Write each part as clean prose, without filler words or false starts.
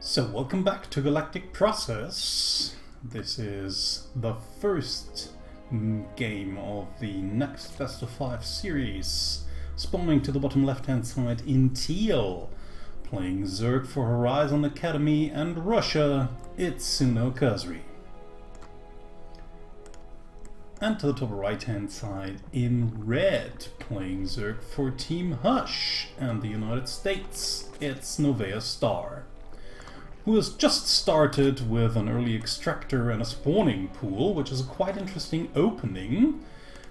So welcome back to Galactic Process. This is the first game of the next Best of 5 series. Spawning to the bottom left hand side in teal. Playing Zerg for Horizon Academy and Russia, it's Sunokasuri. And to the top right hand side in red, playing Zerg for Team Hush and the United States, it's NoveaStar, who has just started with an early extractor and a spawning pool, which is a quite interesting opening,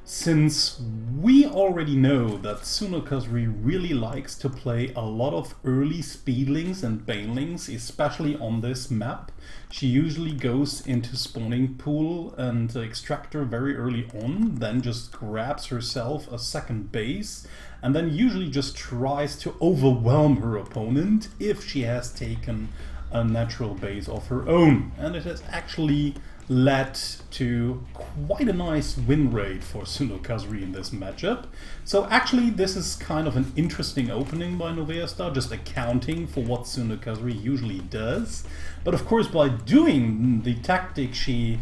since we already know that Sunokasuri really likes to play a lot of early speedlings and banelings, especially on this map. She usually goes into spawning pool and extractor very early on, then just grabs herself a second base, and then usually just tries to overwhelm her opponent if she has taken a natural base of her own, and it has actually led to quite a nice win rate for Sunokasuri in this matchup. So actually this is kind of an interesting opening by NoveaStar, just accounting for what Sunokasuri usually does. But of course, by doing the tactic she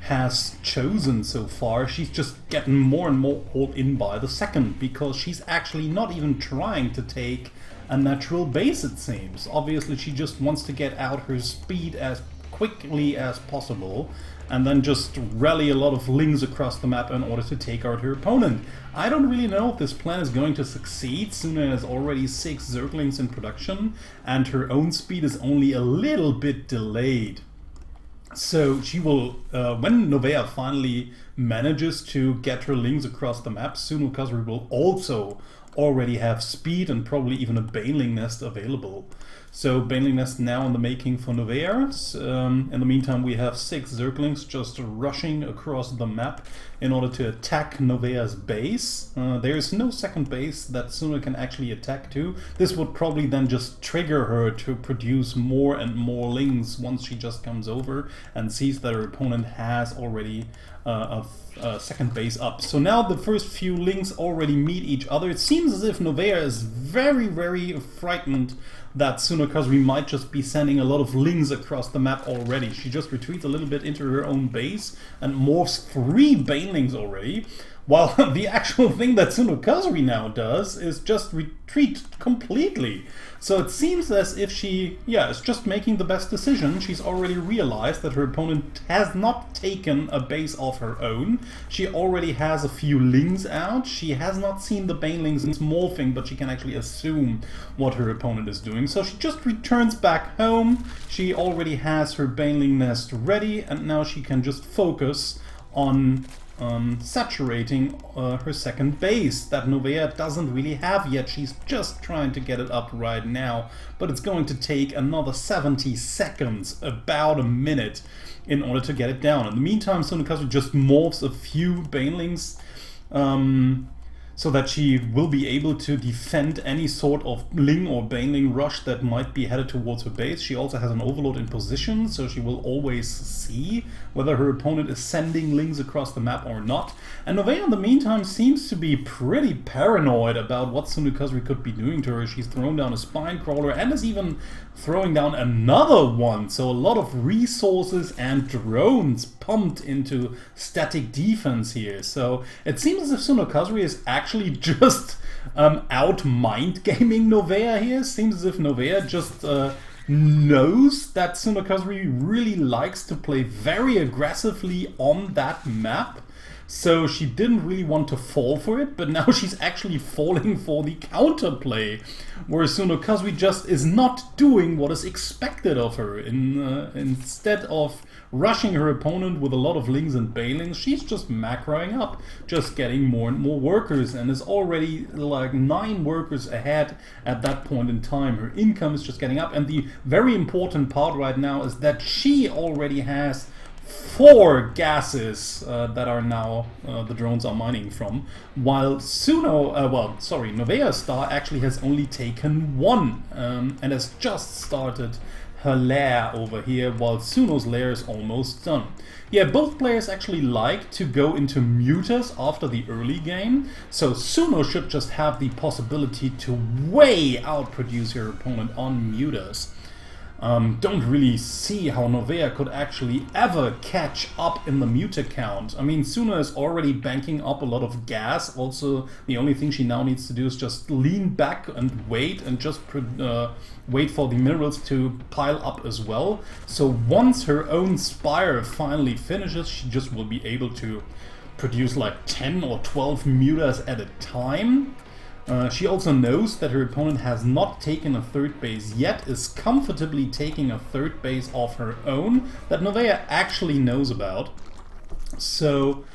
has chosen so far, she's just getting more and more hauled in by the second, because she's actually not even trying to take a natural base, it seems. Obviously she just wants to get out her speed as quickly as possible and then just rally a lot of lings across the map in order to take out her opponent. I don't really know if this plan is going to succeed. Suna has already 6 Zerglings in production and her own speed is only a little bit delayed. So she will, when Novea finally manages to get her lings across the map, Sunokasuri will also already have speed and probably even a baneling nest available. So baneling nest now in the making for Novea. In the meantime we have 6 Zerglings just rushing across the map in order to attack Novea's base. There is no second base that Suna can actually attack to. This would probably then just trigger her to produce more and more lings once she just comes over and sees that her opponent has already a second base up. So now the first few lings already meet each other. It seems as if Novea is very frightened that Sunokasuri might just be sending a lot of lings across the map already. She just retreats a little bit into her own base and morphs 3 banelings already, while the actual thing that Sunokasuri now does is just retreat completely. So it seems as if she, is just making the best decision. She's already realized that her opponent has not taken a base of her own. She already has a few lings out. She has not seen the banelings morphing, but she can actually assume what her opponent is doing. So she just returns back home. She already has her baneling nest ready, and now she can just focus on saturating her second base that Novea doesn't really have yet. She's just trying to get it up right now, but it's going to take another 70 seconds, about a minute, in order to get it down. In the meantime, Sunokasuri just morphs a few banelings so that she will be able to defend any sort of ling or baneling rush that might be headed towards her base. She also has an overload in position, so she will always see whether her opponent is sending lings across the map or not. And Novea in the meantime seems to be pretty paranoid about what Sunokasuri could be doing to her. She's thrown down a spine crawler and is even throwing down another one. So a lot of resources and drones pumped into static defense here. So it seems as if Sunokasuri is actually just out mind gaming Novea here. Seems as if Novea just knows that Sunokasuri really likes to play very aggressively on that map. So she didn't really want to fall for it, but now she's actually falling for the counterplay, where Sunokasuri just is not doing what is expected of her. Instead of rushing her opponent with a lot of lings and banelings, she's just macroing up, just getting more and more workers, and is already like 9 workers ahead at that point in time. Her income is just getting up, and the very important part right now is that she already has 4 gases that are now the drones are mining from, while NoveaStar actually has only taken 1 and has just started her lair over here, while Suno's lair is almost done. Yeah, both players actually like to go into mutas after the early game, so Suno should just have the possibility to way outproduce her opponent on mutas. don't really see how Novea could actually ever catch up in the meter count. I mean, Suna is already banking up a lot of gas. Also, the only thing she now needs to do is just lean back and wait and just wait for the minerals to pile up as well. So once her own spire finally finishes, she just will be able to produce like 10 or 12 mutas at a time. She also knows that her opponent has not taken a third base yet, is comfortably taking a third base of her own that Novea actually knows about. So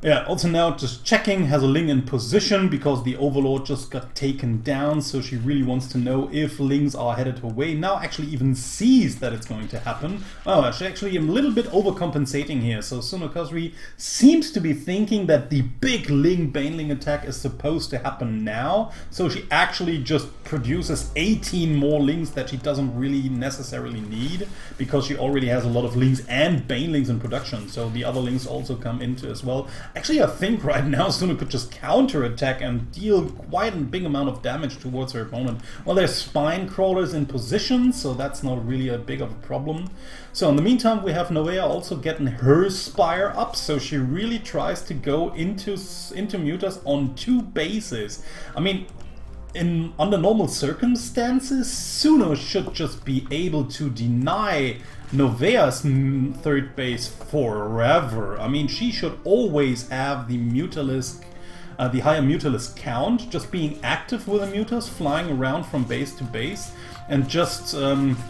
yeah, also now just checking, has a Ling in position because the Overlord just got taken down, so she really wants to know if Lings are headed her way. Now actually even sees that it's going to happen. Oh, she actually a little bit overcompensating here, so Sunokasuri seems to be thinking that the big Ling Baneling attack is supposed to happen now, so she actually just produces 18 more Lings that she doesn't really necessarily need, because she already has a lot of Lings and Banelings in production, so the other Lings also come into as well. Actually, I think right now Suna could just counter-attack and deal quite a big amount of damage towards her opponent. Well, there's spine crawlers in position, so that's not really a big of a problem. So in the meantime, we have Novea also getting her spire up, so she really tries to go into mutas on 2 bases. I mean, under normal circumstances, Suno should just be able to deny Novea's third base forever. I mean, she should always have the Mutalisk, the higher Mutalisk count, just being active with the Mutas, flying around from base to base, and just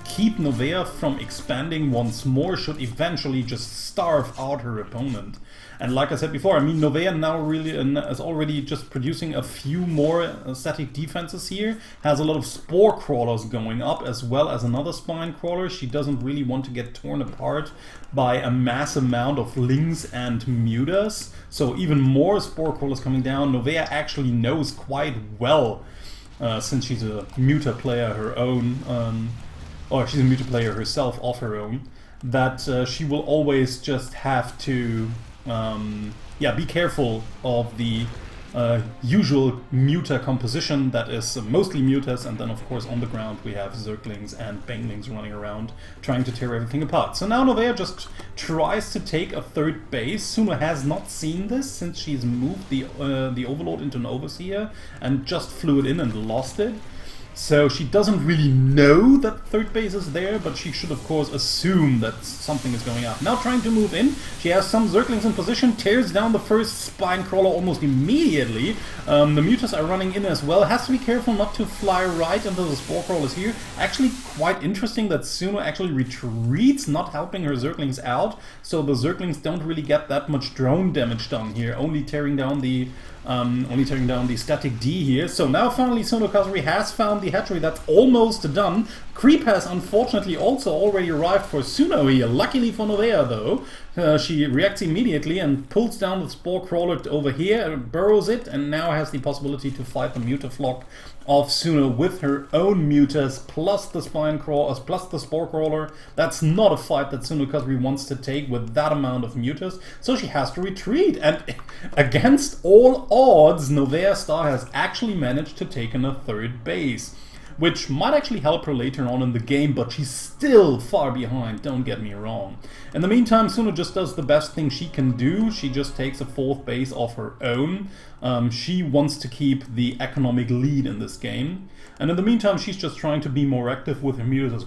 keep Novea from expanding once more, should eventually just starve out her opponent. And like I said before, I mean, Novea now really is already just producing a few more static defenses here. Has a lot of spore crawlers going up, as well as another spine crawler. She doesn't really want to get torn apart by a mass amount of Lings and mutas. So even more spore crawlers coming down. Novea actually knows quite well, since she's a muta player her own, or she's a muta player herself of her own, that she will always just have to yeah, be careful of the usual muta composition that is mostly mutas, and then of course on the ground we have Zerglings and Banelings running around trying to tear everything apart. So now Novea just tries to take a third base. Suno has not seen this since she's moved the Overlord into an Overseer and just flew it in and lost it. So she doesn't really know that third base is there, but she should of course assume that something is going up. Now trying to move in, she has some Zerglings in position, tears down the first spine crawler almost immediately. The mutas are running in as well, has to be careful not to fly right into the spore crawlers here. Actually quite interesting that Suno actually retreats, not helping her Zerglings out, so the Zerglings don't really get that much drone damage done here, only tearing down the static D here. So now finally Sunokasuri has found the hatchery. That's almost done. Creep has unfortunately also already arrived for Suno here. Luckily for Novea though, she reacts immediately and pulls down the spore crawler over here, burrows it, and now has the possibility to fight the mutaflock of Suno with her own mutas plus the spine crawlers plus the spore crawler. That's not a fight that Sunokasuri wants to take with that amount of mutas, so she has to retreat. And against all odds, NoveaStar has actually managed to take in a third base, which might actually help her later on in the game, but she's still far behind, don't get me wrong. In the meantime, Suno just does the best thing she can do. She just takes a fourth base of her own. She wants to keep the economic lead in this game. And in the meantime, she's just trying to be more active with her mutas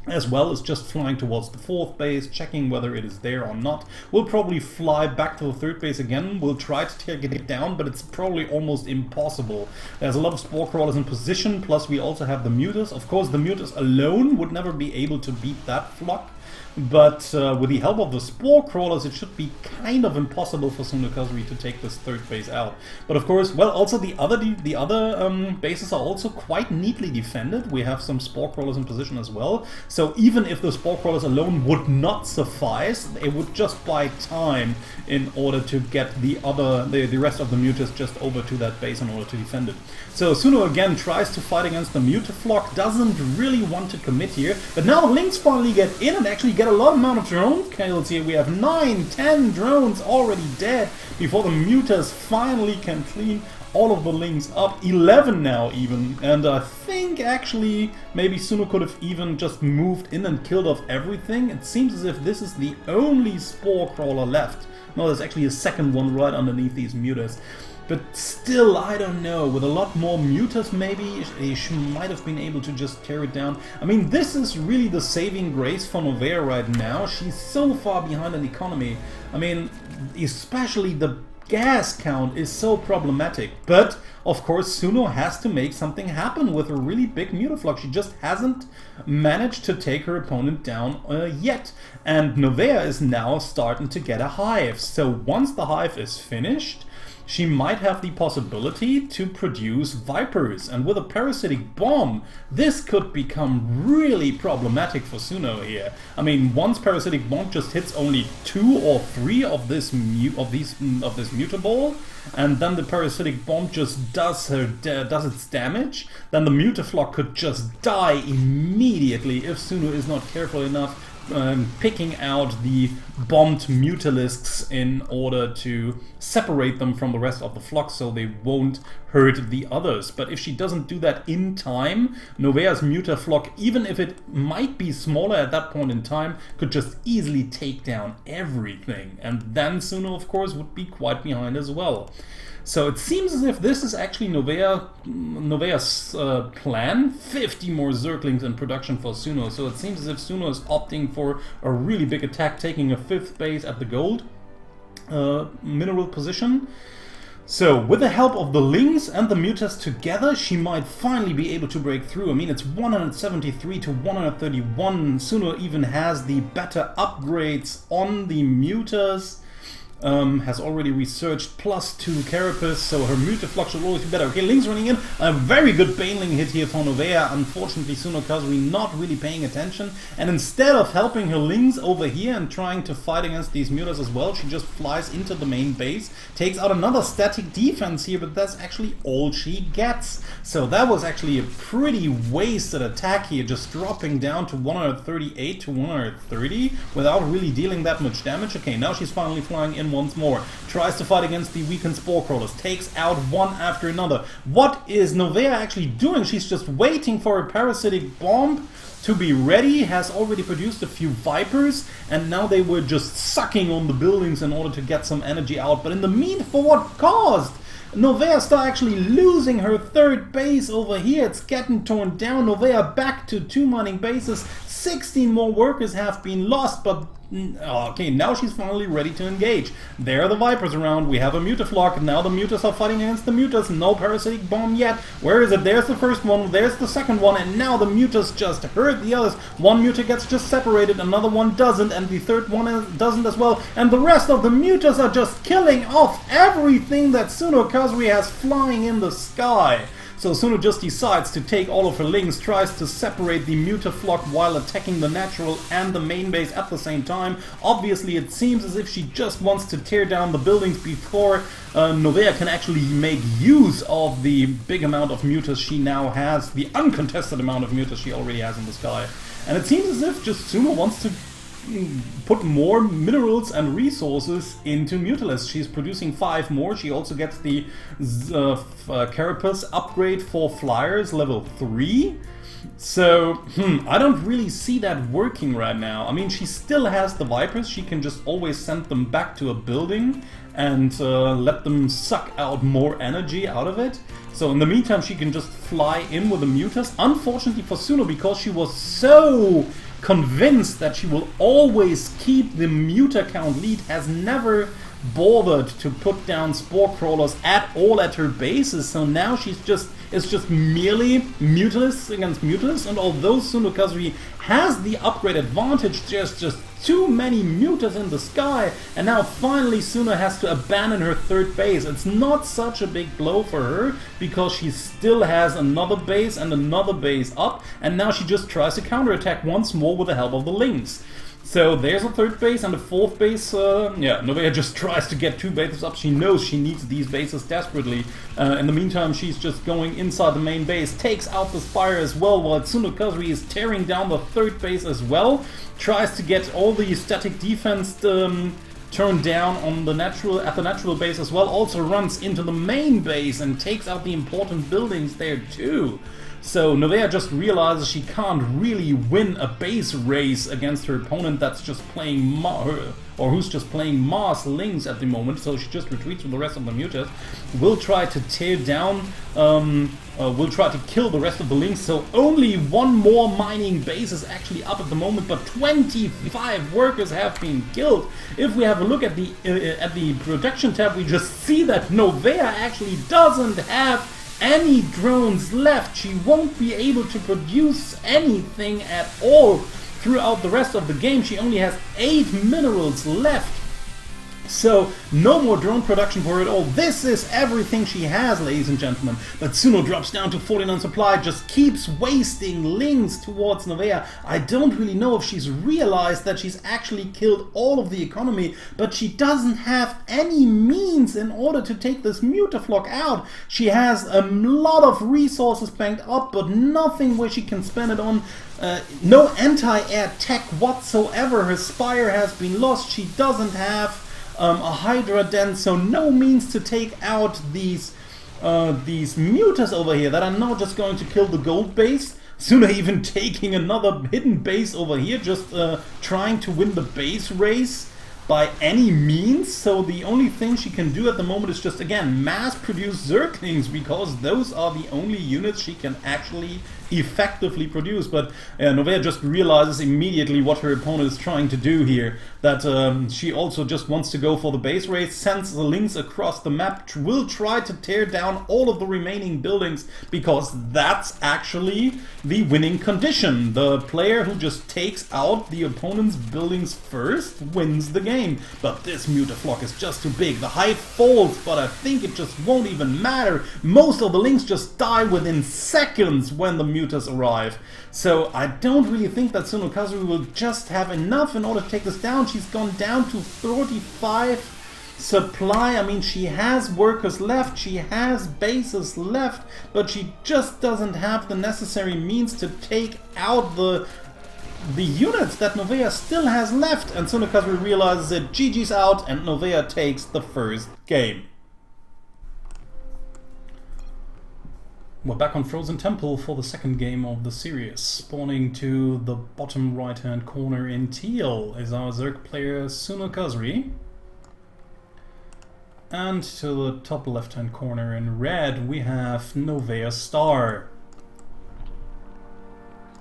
as well as just flying towards the fourth base, checking whether it is there or not. We'll probably fly back to the third base again. We'll try to take it down, but it's probably almost impossible. There's a lot of spore crawlers in position, plus we also have the mutas. Of course, the mutas alone would never be able to beat that flock, but with the help of the spore crawlers, it should be kind of impossible for Sunokasuri to take this third base out. But of course, well, also the other bases are also quite neatly defended. We have some spore crawlers in position as well. So even if the spore crawlers alone would not suffice, they would just buy time in order to get the rest of the mutas just over to that base in order to defend it. So Suno again tries to fight against the mutaflock, doesn't really want to commit here, but now the Lings finally get in and actually get a lot amount of drone kills here. We have 9-10 drones already dead before the mutas finally can clean all of the Lings up. 11 now even, and I think think actually maybe Suno could have even just moved in and killed off everything. It seems as if this is the only Spore Crawler left. No, there's actually a second one right underneath these mutas. But still, I don't know, with a lot more mutas maybe, she might have been able to just tear it down. I mean, this is really the saving grace for Novea right now. She's so far behind in economy. I mean, especially the gas count is so problematic. But, of course, Suno has to make something happen with a really big mutaflux. She just hasn't managed to take her opponent down yet. And Novea is now starting to get a hive. So once the hive is finished, she might have the possibility to produce Vipers, and with a Parasitic Bomb, this could become really problematic for Suno here. I mean, once Parasitic Bomb just hits only 2 or 3 of this Mutaball, and then the Parasitic Bomb just does its damage, then the Mutaflock could just die immediately if Suno is not careful enough picking out the bombed Mutalisks in order to separate them from the rest of the flock so they won't hurt the others. But if she doesn't do that in time, Novea's Mutaflock, even if it might be smaller at that point in time, could just easily take down everything. And then Suno, of course, would be quite behind as well. So it seems as if this is actually Novea's plan. 50 more Zerglings in production for Suno. So it seems as if Suno is opting for a really big attack, taking a 5th base at the gold mineral position. So with the help of the Lings and the Mutas together, she might finally be able to break through. I mean, it's 173 to 131. Suno even has the better upgrades on the Mutas. Has already researched +2 Carapace, so her Mutaflux should always be better. Okay, Lings running in. A very good Baneling hit here for Novea. Unfortunately, Sunokasuri not really paying attention. And instead of helping her Lings over here and trying to fight against these Mutas as well, she just flies into the main base. Takes out another static defense here, but that's actually all she gets. So that was actually a pretty wasted attack here, just dropping down to 138 to 130 without really dealing that much damage. Okay, now she's finally flying in once more, tries to fight against the weakened Spore Crawlers, takes out one after another. What is Novea actually doing? She's just waiting for a Parasitic Bomb to be ready, has already produced a few Vipers, and now they were just sucking on the buildings in order to get some energy out. But in the meantime, for what caused? NoveaStar actually losing her 3rd base over here. It's getting torn down. Novea back to 2 mining bases. 16 more workers have been lost, but okay, now she's finally ready to engage. There are the Vipers around. We have a Mutaflock. Now the Mutas are fighting against the Mutas. No Parasitic Bomb yet. Where is it? There's the first one. There's the second one. And now the Mutas just hurt the others. One Muta gets just separated. Another one doesn't. And the third one doesn't as well. And the rest of the Mutas are just killing off everything that Sunokasuri has flying in the sky. So Suno just decides to take all of her Lings, tries to separate the Mutaflock while attacking the natural and the main base at the same time. Obviously it seems as if she just wants to tear down the buildings before Novea can actually make use of the big amount of Mutas she now has, the uncontested amount of Mutas she already has in the sky. And it seems as if just Suno wants to put more minerals and resources into Mutalisks. She's producing 5 more. She also gets the Carapace upgrade for Flyers level 3. So, I don't really see that working right now. I mean, she still has the Vipers. She can just always send them back to a building and let them suck out more energy out of it. So in the meantime, she can just fly in with the Mutas. Unfortunately for Suno, because she was so convinced that she will always keep the Muta count lead, has never bothered to put down Spore Crawlers at all at her bases. So now it's just merely Mutalisks against Mutalisks, and although Sunokasuri has the upgrade advantage, there's just too many Mutas in the sky, and now finally Suno has to abandon her 3rd base. It's not such a big blow for her, because she still has another base and another base up, and now she just tries to counterattack once more with the help of the Lings. So there's a 3rd base and a 4th base. Novea just tries to get 2 bases up. She knows she needs these bases desperately. In the meantime, she's just going inside the main base, takes out the Spire as well, while Sunokasuri is tearing down the 3rd base as well. Tries to get all the static defense turned down on the natural base as well. Also runs into the main base and takes out the important buildings there too. So Novea just realizes she can't really win a base race against her opponent that's just playing who's just playing Mars Lings at the moment, so she just retreats with the rest of the mutas. Will try to tear down, will try to kill the rest of the Lings, so only one more mining base is actually up at the moment, but 25 workers have been killed. If we have a look at the production tab, we just see that Novea actually doesn't have any drones left. She won't be able to produce anything at all throughout the rest of the game. She only has 8 minerals left. So no more drone production for her at all. This is everything she has, ladies and gentlemen. But Suno drops down to 49 supply, just keeps wasting Lings towards Novea. I don't really know if she's realized that she's actually killed all of the economy, but she doesn't have any means in order to take this Mutaflock out. She has a lot of resources banked up, but nothing where she can spend it on. No anti-air tech whatsoever. Her Spire has been lost. She doesn't have a Hydra Den, so no means to take out these mutas over here that are now just going to kill the gold base. Sooner even taking another hidden base over here, just trying to win the base race by any means. So the only thing she can do at the moment is just, again, mass produce Zerglings, because those are the only units she can actually effectively produce. But Novea just realizes immediately what her opponent is trying to do here, that she also just wants to go for the base race, sends the Lings across the map, will try to tear down all of the remaining buildings, because that's actually the winning condition. The player who just takes out the opponent's buildings first wins the game. But this Mutaflock is just too big. The height falls, but I think it just won't even matter. Most of the Lings just die within seconds when the mutas arrive. So I don't really think that Sunokasuri will just have enough in order to take this down. She's gone down to 35 supply. I mean, she has workers left, she has bases left, but she just doesn't have the necessary means to take out the units that Novea still has left. And Sunokasuri realizes it, GG's out, and Novea takes the first game. We're back on Frozen Temple for the second game of the series. Spawning to the bottom right hand corner in teal is our Zerg player Sunokasuri. And to the top left hand corner in red we have NoveaStar.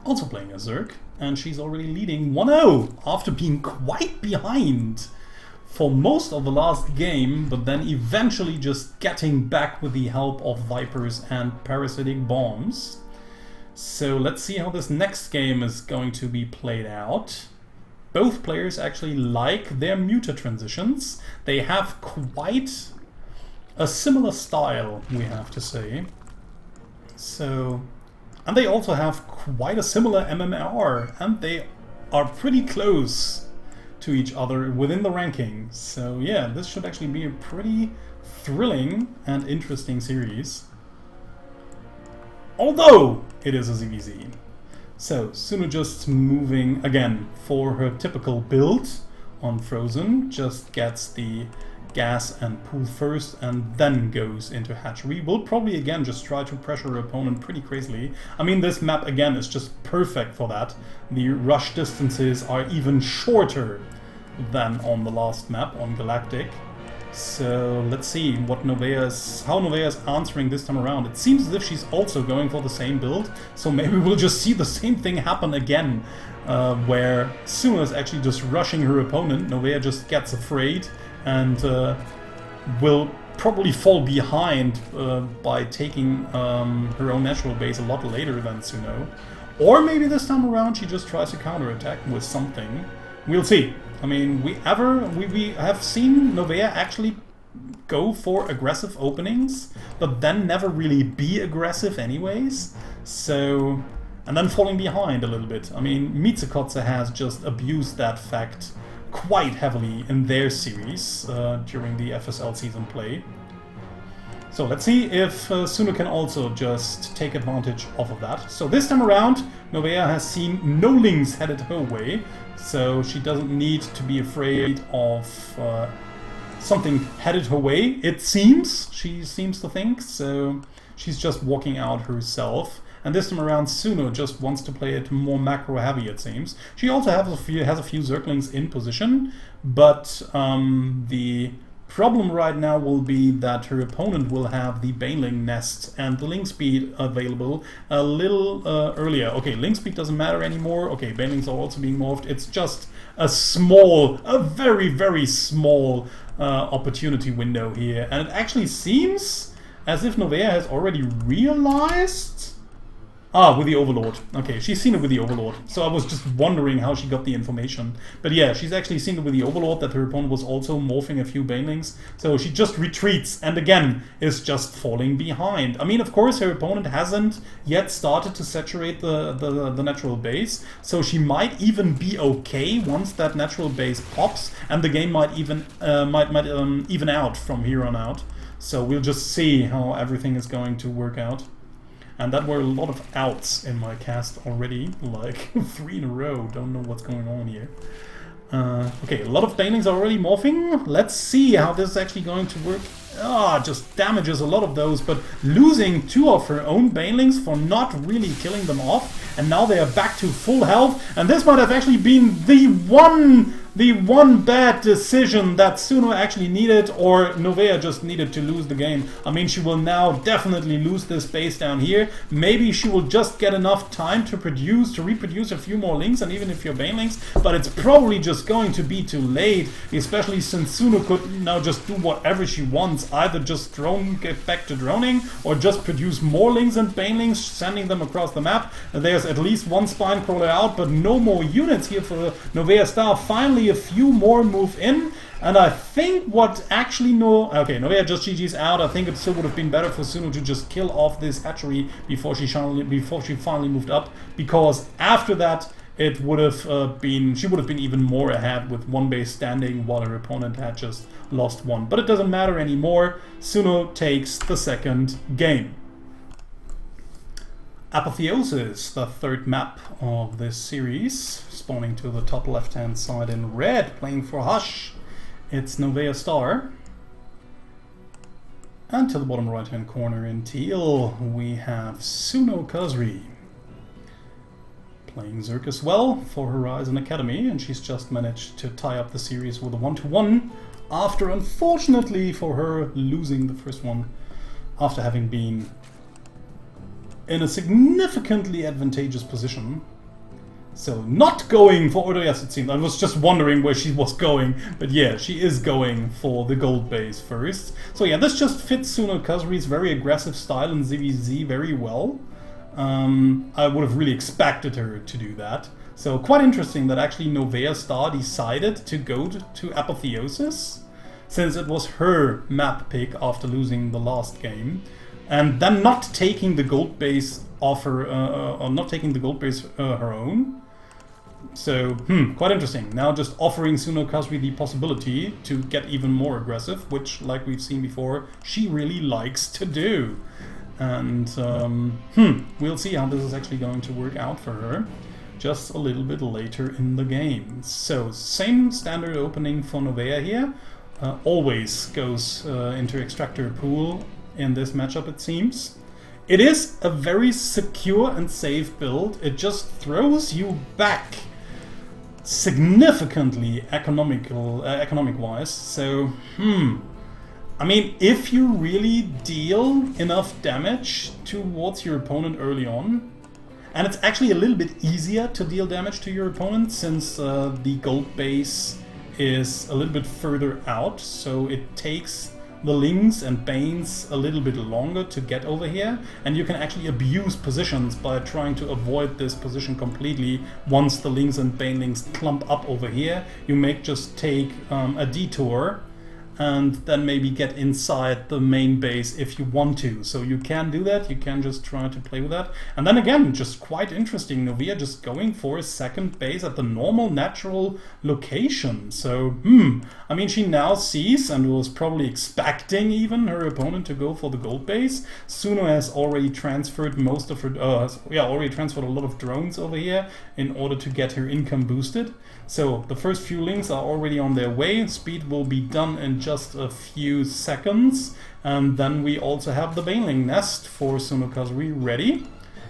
Also playing a Zerg, and she's already leading 1-0 after being quite behind for most of the last game, but then eventually just getting back with the help of Vipers and Parasitic Bombs. So let's see how this next game is going to be played out. Both players actually like their muta transitions. They have quite a similar style, we have to say. So, and they also have quite a similar MMR, and they are pretty close to each other within the ranking. So yeah, this should actually be a pretty thrilling and interesting series. Although it is a ZvZ. So Suno just moving again for her typical build on Frozen, just gets the gas and pool first and then goes into hatchery. Will probably again just try to pressure her opponent pretty crazily. I mean, this map again is just perfect for that. The rush distances are even shorter than on the last map on Galactic. So let's see what how Novea is answering this time around. It seems as if she's also going for the same build, so maybe we'll just see the same thing happen again, where Suno is actually just rushing her opponent. Novea just gets afraid and will probably fall behind by taking her own natural base a lot later than Suno. Or maybe this time around she just tries to counterattack with something. We'll see. I mean, we have seen Novea actually go for aggressive openings, but then never really be aggressive anyways. So, and then falling behind a little bit. I mean, Mitsukotse has just abused that fact quite heavily in their series during the FSL season play. So let's see if Suno can also just take advantage of that. So this time around, Novea has seen no Lings headed her way, so she doesn't need to be afraid of something headed her way, it seems. She seems to think, so she's just walking out herself. and this time around Suno just wants to play it more macro heavy, it seems. She also has a few Zerglings in position, but the problem right now will be that her opponent will have the Baneling nest and the link speed available a little earlier. Okay, link speed doesn't matter anymore. Okay, Banelings are also being morphed. It's just a very, very small opportunity window here. And it actually seems as if Novea has already realized... Ah, with the Overlord. Okay, she's seen it with the Overlord. So I was just wondering how she got the information. But yeah, she's actually seen it with the Overlord that her opponent was also morphing a few Banelings. So she just retreats and again is just falling behind. I mean, of course, her opponent hasn't yet started to saturate the natural base. So she might even be okay once that natural base pops, and the game might even even out from here on out. So we'll just see how everything is going to work out. And that were a lot of outs in my cast already, like 3 in a row. Don't know what's going on here. Okay, a lot of Banelings are already morphing. Let's see how this is actually going to work. Ah, just damages a lot of those, but losing 2 of her own Banelings for not really killing them off. And now they are back to full health. And this might have actually been the one bad decision that Suno actually needed, or Novea just needed to lose the game. I mean, she will now definitely lose this base down here. Maybe she will just get enough time to reproduce a few more links and even a few Banelings, but it's probably just going to be too late, especially since Suno could now just do whatever she wants, either just get back to droning, or just produce more links and Banelings, sending them across the map. There's at least 1 spine crawler out, but no more units here for NoveaStar. Finally, a few more move in, and I think what actually Novea just GG's out. I think it still would have been better for Suno to just kill off this hatchery before she finally moved up, because after that it would have she would have been even more ahead with 1 base standing while her opponent had just lost 1. But it doesn't matter anymore. Suno takes the second game. Apotheosis, the 3rd map of this series, spawning to the top left-hand side in red, playing for Hush. It's NoveaStar. And to the bottom right-hand corner in teal, we have Sunokasuri, playing Zerg as well for Horizon Academy, and she's just managed to tie up the series with a 1-1 after, unfortunately for her, losing the first one after having been in a significantly advantageous position. So not going for Ordo, yes, it seemed. I was just wondering where she was going, but yeah, she is going for the gold base first. So yeah, this just fits Sunokasuri's very aggressive style in ZvZ very well. I would have really expected her to do that. So quite interesting that actually NoveaStar decided to go to Apotheosis, since it was her map pick after losing the last game. And then not taking the gold base or not taking the gold base her own. So, quite interesting. Now just offering Sunokasuri the possibility to get even more aggressive, which, like we've seen before, she really likes to do. And, we'll see how this is actually going to work out for her just a little bit later in the game. So, same standard opening for Novea here. Always goes into Extractor Pool in this matchup, it seems. It is a very secure and safe build. It just throws you back significantly economic-wise. So, I mean, if you really deal enough damage towards your opponent early on, and it's actually a little bit easier to deal damage to your opponent since the gold base is a little bit further out, so it takes the Lings and Banes a little bit longer to get over here, and you can actually abuse positions by trying to avoid this position completely. Once the Lings and Banelings clump up over here, you may just take a detour and then maybe get inside the main base if you want to. So you can do that, you can just try to play with that. And then again, just quite interesting, Novea just going for a second base at the normal natural location. So, I mean, she now sees and was probably expecting even her opponent to go for the gold base. Suno has already transferred most of her, already transferred a lot of drones over here in order to get her income boosted. So the first few links are already on their way. Speed will be done in just a few seconds. And then we also have the Baneling nest for Sunokasuri ready.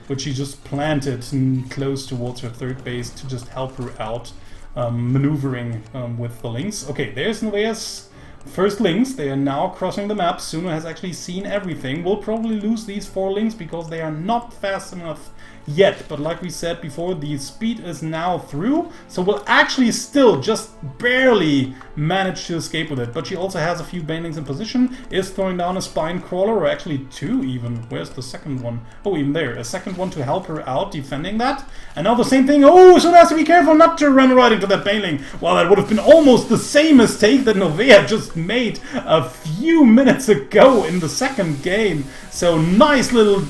which she just planted close towards her third base to just help her out maneuvering with the links. Okay, there's Novea's first links. They are now crossing the map. Suno has actually seen everything. We'll probably lose these 4 links because they are not fast enough yet, but like we said before, the speed is now through, so we'll actually still just barely manage to escape with it. But she also has a few banelings in position, is throwing down a spine crawler, or actually 2 even. Where's the second one? Oh, even there, a second one to help her out defending that. And now the same thing. Oh, Suno has to be careful not to run right into that baneling. Well, that would have been almost the same mistake that Novea just made a few minutes ago in the second game. So nice little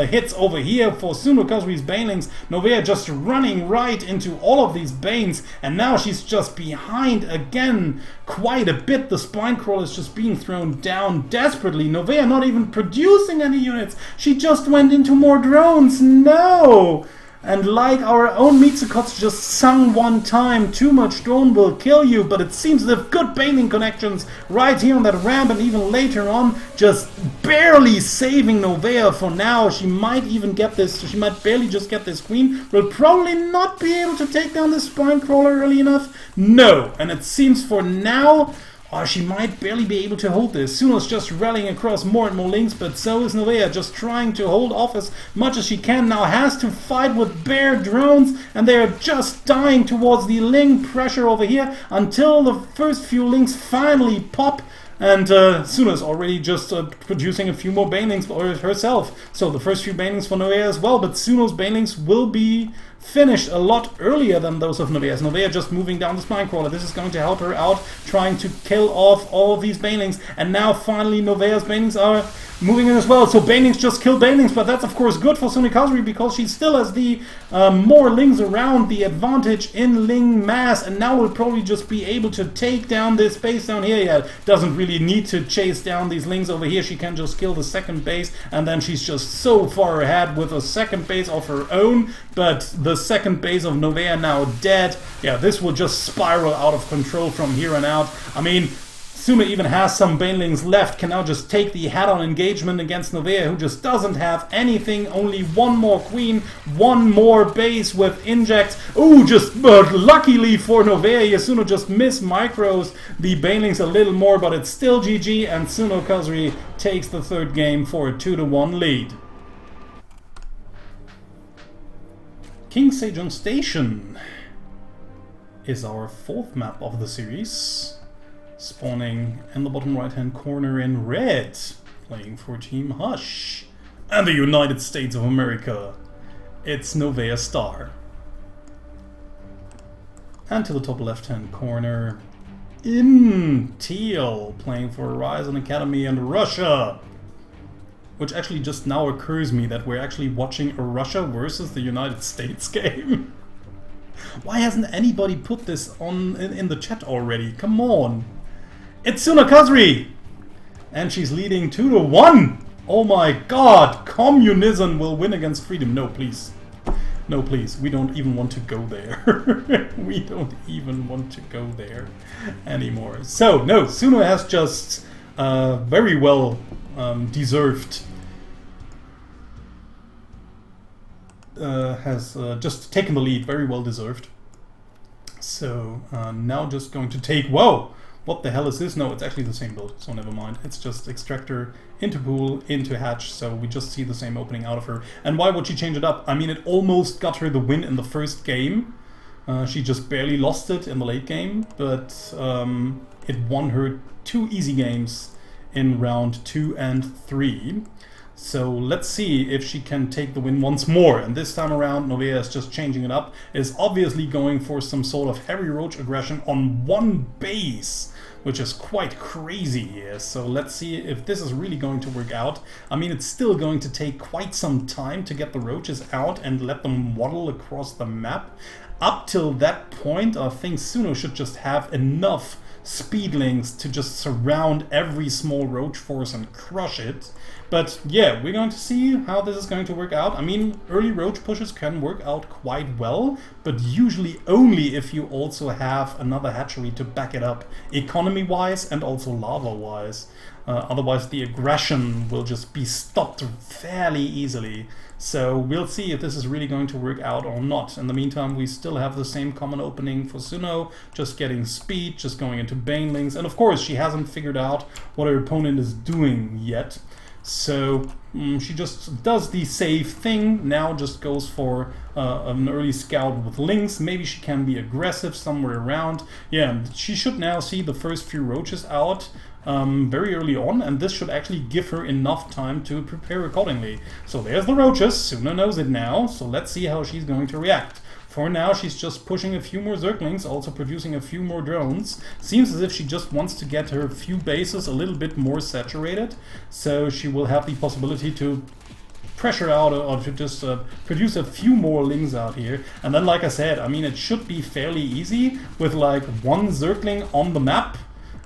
hits over here for Sunokasuri's banelings. Novea just running right into all of these banes, and now she's just behind again quite a bit. The spine crawl is just being thrown down desperately. Novea not even producing any units. She just went into more drones. No! And like our own Mitsukots just sung one time, too much drone will kill you, but it seems as if good baneling connections right here on that ramp and even later on just barely saving Novea for now. She might even get this, she might barely just get this queen. Will probably not be able to take down this spine crawler early enough. No, and it seems for now she might barely be able to hold this. Suno's just rallying across more and more links, but so is Novea, just trying to hold off as much as she can. Now has to fight with bare drones, and they are just dying towards the link pressure over here until the first few links finally pop. And Suno's already just producing a few more banelings for herself. So the first few banelings for Novea as well, but Suno's banelings will be finished a lot earlier than those of Novea's. Novea just moving down the spine crawler. This is going to help her out, trying to kill off all of these banelings. And now finally Novea's banelings are moving in as well. So banelings just kill banelings, but that's of course good for Sunokasuri because she still has the more lings around, the advantage in ling mass, and now will probably just be able to take down this base down here. Yeah, doesn't really need to chase down these lings over here. She can just kill the second base, and then she's just so far ahead with a second base of her own. But the second base of Novea now dead. Yeah, this will just spiral out of control from here on out. I mean, Suno even has some banelings left, can now just take the head-on engagement against Novea, who just doesn't have anything, only one more queen, one more base with injects. Oh, just luckily for Novea, Suno just micros the banelings a little more, but it's still GG, and Sunokasuri takes the third game for a 2-1 lead. King Sejong Station is our 4th map of the series, spawning in the bottom right hand corner in red, playing for Team Hush and the United States of America. It's NoveaStar. And to the top left hand corner in teal, playing for Horizon Academy and Russia. Which actually just now occurs to me that we're actually watching a Russia versus the United States game. Why hasn't anybody put this on in the chat already? Come on. It's Sunokasuri! And she's leading 2-1! Oh my god! Communism will win against freedom. No, please. No, please. We don't even want to go there. We don't even want to go there anymore. So, no, Suno has just very well deserved has just taken the lead, very well deserved. So now just going to take, whoa, what the hell is this? No, it's actually the same build, so never mind. It's just extractor into pool, into hatch, so we just see the same opening out of her. And why would she change it up? I mean, it almost got her the win in the first game. She just barely lost it in the late game, but it won her 2 easy games in round 2 and 3. So let's see if she can take the win once more. And this time around, Novea is just changing it up. Is obviously going for some sort of heavy roach aggression on one base, which is quite crazy here. So let's see if this is really going to work out. I mean, it's still going to take quite some time to get the roaches out and let them waddle across the map. Up till that point, I think Suno should just have enough speedlings to just surround every small roach force and crush it. But yeah, we're going to see how this is going to work out. I mean, early roach pushes can work out quite well, but usually only if you also have another hatchery to back it up, economy-wise and also lava-wise. Otherwise the aggression will just be stopped fairly easily. So we'll see if this is really going to work out or not. In the meantime, we still have the same common opening for Suno, just getting speed, just going into banelings, and of course she hasn't figured out what her opponent is doing yet. So she just does the safe thing, now just goes for an early scout with links. Maybe she can be aggressive somewhere around. Yeah, she should now see the first few roaches out very early on, and this should actually give her enough time to prepare accordingly. So there's the roaches, Suno knows it now, so let's see how she's going to react. For now, she's just pushing a few more Zerglings, also producing a few more drones. Seems as if she just wants to get her few bases a little bit more saturated, so she will have the possibility to pressure out or to just produce a few more lings out here. And then, like I said, I mean, it should be fairly easy with like one Zergling on the map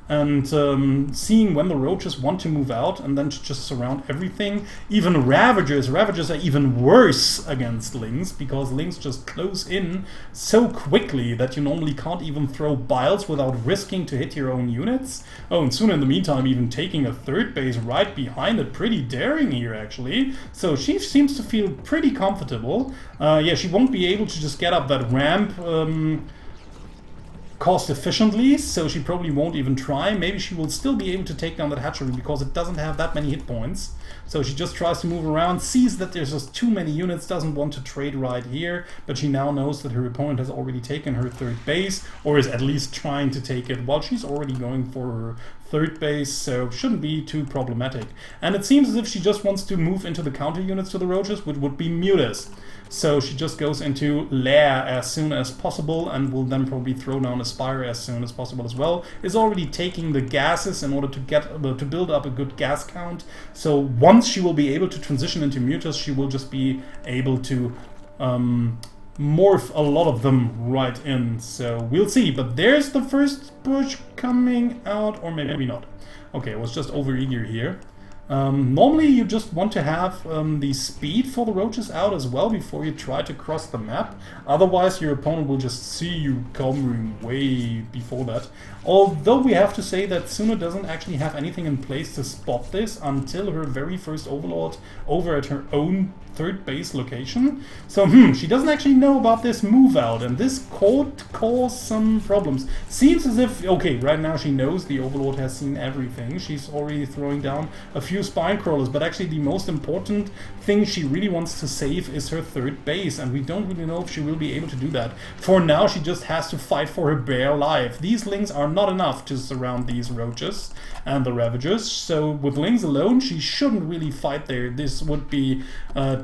and seeing when the roaches want to move out, and then just surround everything. Even Ravagers are even worse against Lings, because Lings just close in so quickly that you normally can't even throw Biles without risking to hit your own units. Oh, and soon in the meantime even taking a third base right behind it. Pretty daring here actually. So she seems to feel pretty comfortable. Yeah, she won't be able to just get up that ramp cost efficiently, so she probably won't even try. Maybe she will still be able to take down that hatchery because it doesn't have that many hit points. So she just tries to move around, sees that there's just too many units, doesn't want to trade right here, but she now knows that her opponent has already taken her third base, or is at least trying to take it while she's already going for her third base, so shouldn't be too problematic. And it seems as if she just wants to move into the counter units to the roaches, which would be Mutas. So she just goes into Lair as soon as possible, and will then probably throw down a Spire as soon as possible as well. Is already taking the gases in order to get to build up a good gas count. So once she will be able to transition into Mutas, she will just be able to morph a lot of them right in. So we'll see. But there's the first push coming out, or maybe not. Okay, I was just overeager here. Normally you just want to have the speed for the roaches out as well before you try to cross the map. Otherwise your opponent will just see you coming way before that. Although we have to say that Suno doesn't actually have anything in place to spot this until her very first overlord over at her own third base location. So she doesn't actually know about this move out, and this could cause some problems. Seems as if, okay, right now she knows the overlord has seen everything. She's already throwing down a few spine crawlers, but actually the most important thing she really wants to save is her third base, and we don't really know if she will be able to do that. For now she just has to fight for her bare life. These lings are not enough to surround these roaches and the Ravagers, so with lings alone she shouldn't really fight there. This would be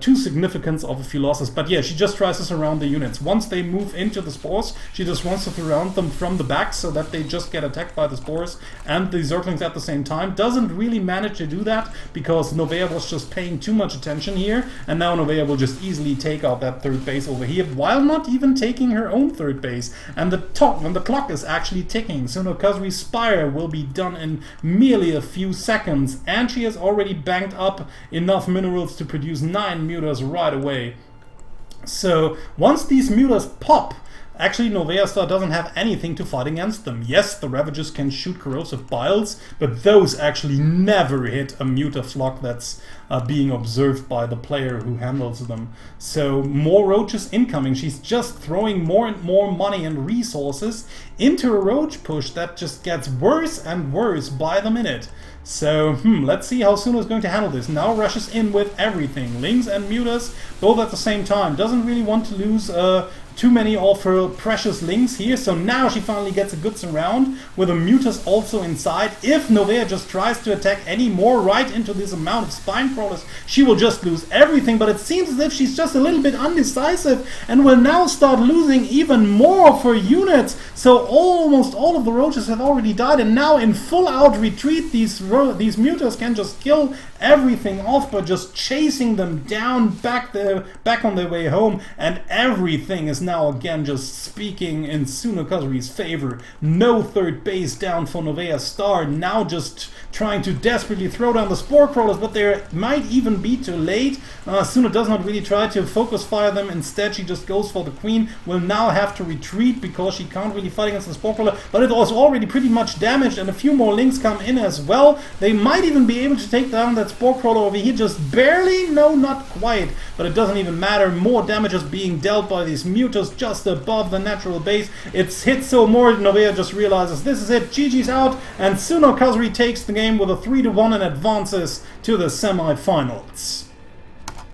too significant of a few losses. But yeah, she just tries to surround the units. Once they move into the spores, she just wants to surround them from the back so that they just get attacked by the spores and the Zerglings at the same time. Doesn't really manage to do that because Novea was just paying too much attention here, and now Novea will just easily take out that third base over here while not even taking her own third base. And the clock is actually ticking. Sunokasuri's Spire will be done in merely a few seconds, and she has already banked up enough minerals to produce 9 mutas right away. So once these mutas pop, actually NoveaStar doesn't have anything to fight against them. Yes, the Ravagers can shoot corrosive biles, but those actually never hit a mutaflock that's being observed by the player who handles them. So more roaches incoming. She's just throwing more and more money and resources into a roach push that just gets worse and worse by the minute. So, let's see how Suno is going to handle this. Now rushes in with everything. Lings and Mutas, both at the same time. Doesn't really want to lose too many of her precious lings here. So now she finally gets a good surround with the Mutas also inside. If Novea just tries to attack any more right into this amount of spine crawlers, she will just lose everything. But it seems as if she's just a little bit undecisive and will now start losing even more of her units. So almost all of the roaches have already died, and now in full out retreat these Mutas can just kill everything off by just chasing them down back on their way home, and everything is now again just speaking in Sunokasuri's favor. No third base down for NoveaStar, now just trying to desperately throw down the Spore Crawlers, but they might even be too late. Suno does not really try to focus fire them, instead she just goes for the Queen. Will now have to retreat because she can't really fight against the Spore Crawler, but it was already pretty much damaged, and a few more links come in as well. They might even be able to take down that Spore Crawler over here, just barely, no, not quite, but it doesn't even matter. More damage is being dealt by these Mutas just above the natural base. It's hit so more, Novea just realizes this is it, GG's out, and Sunokasuri takes the game with a 3-1 and advances to the semi-finals.